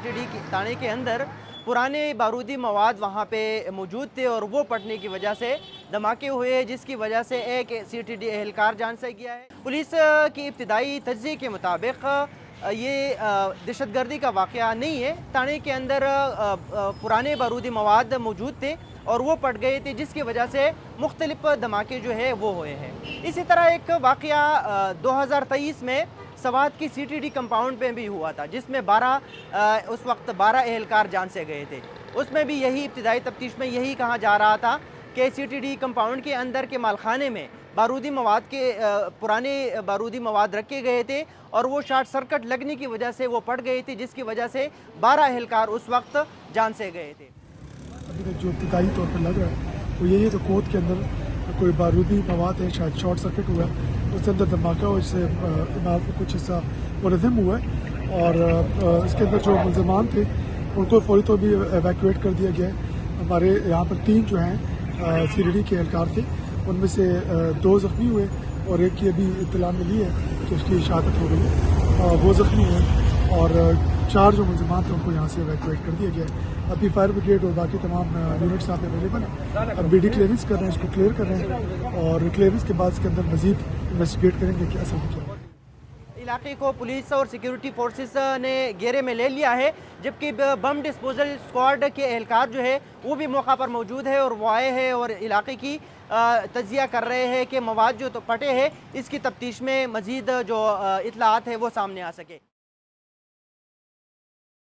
CTD थाने के अंदर पुराने बारूदी मवाद वहाँ पे मौजूद थे और वो पड़ने की वजह से धमाके हुए, जिसकी वजह से एक CTD एहलकार जान से गया है। पुलिस की इब्तिदाई तज्ज़िये के मुताबिक ये दहशतगर्दी का वाक़या नहीं है। थाने के अंदर पुराने बारूदी मवाद मौजूद थे और वो पड़ गए थे, जिसकी वजह से मुख्तलिफ धमाके जो है वो हुए हैं। इसी तरह एक वाक़या 2023 में सवात की CTD कंपाउंड पे भी हुआ था, जिसमें उस वक्त 12 एहलकार जान से गए थे। उसमें भी यही इब्तिदाई तफ्तीश में यही कहा जा रहा था कि CTD कंपाउंड के अंदर के मालखाने में बारूदी मवाद के पुराने बारूदी मवाद रखे गए थे और वो शॉर्ट सर्किट लगने की वजह से वो पड़ गए थे, जिसकी वजह से 12 एहलकार उस वक्त जान से गए थे। अभी तक जो इब्तिदाई तौर पर लग रहा है वो यही है कि कोर्ट के अंदर कोई बारूदी मवाद है, शायद शॉर्ट सर्किट हुआ है, उसके अंदर धमाका हुआ, जिससे इमारत में कुछ हिस्सा मुनहदम हुआ है और इसके अंदर जो मुल्ज़िमान थे उनको फौरी तौर पर एवैक्यूएट कर दिया गया है। हमारे यहाँ पर 3 जो हैं CTD के एहलकार थे, उनमें से 2 ज़ख्मी हुए और एक की अभी इत्तला मिली है कि उसकी शहादत हो गई है, वो ज़ख्मी हुए और 4 जो मुल्ज़िमान थे उनको यहाँ से एवैक्यूएट कर दिया गया है। अभी फायर ब्रिगेड और बाकी तमाम यूनिट्स यहाँ पे अवेलेबल हैं। अब BD क्लियरेंस कर रहे हैं, इसको क्लियर कर रहे हैं और क्लियरेंस के बाद इसके अंदर मज़ीद इन्वेस्टिगेट करेंगे कि असल में क्या। इलाके को पुलिस और सिक्योरिटी फोर्सेस ने घेरे में ले लिया है, जबकि बम डिस्पोजल स्क्वाड के एहलकार जो है वो भी मौका पर मौजूद है और वो आए हैं और इलाके की तज्जिया कर रहे हैं कि मवाद जो तो पटे हैं इसकी तफ्तीश में मज़ीद जो इत्तलात है वो सामने आ सके।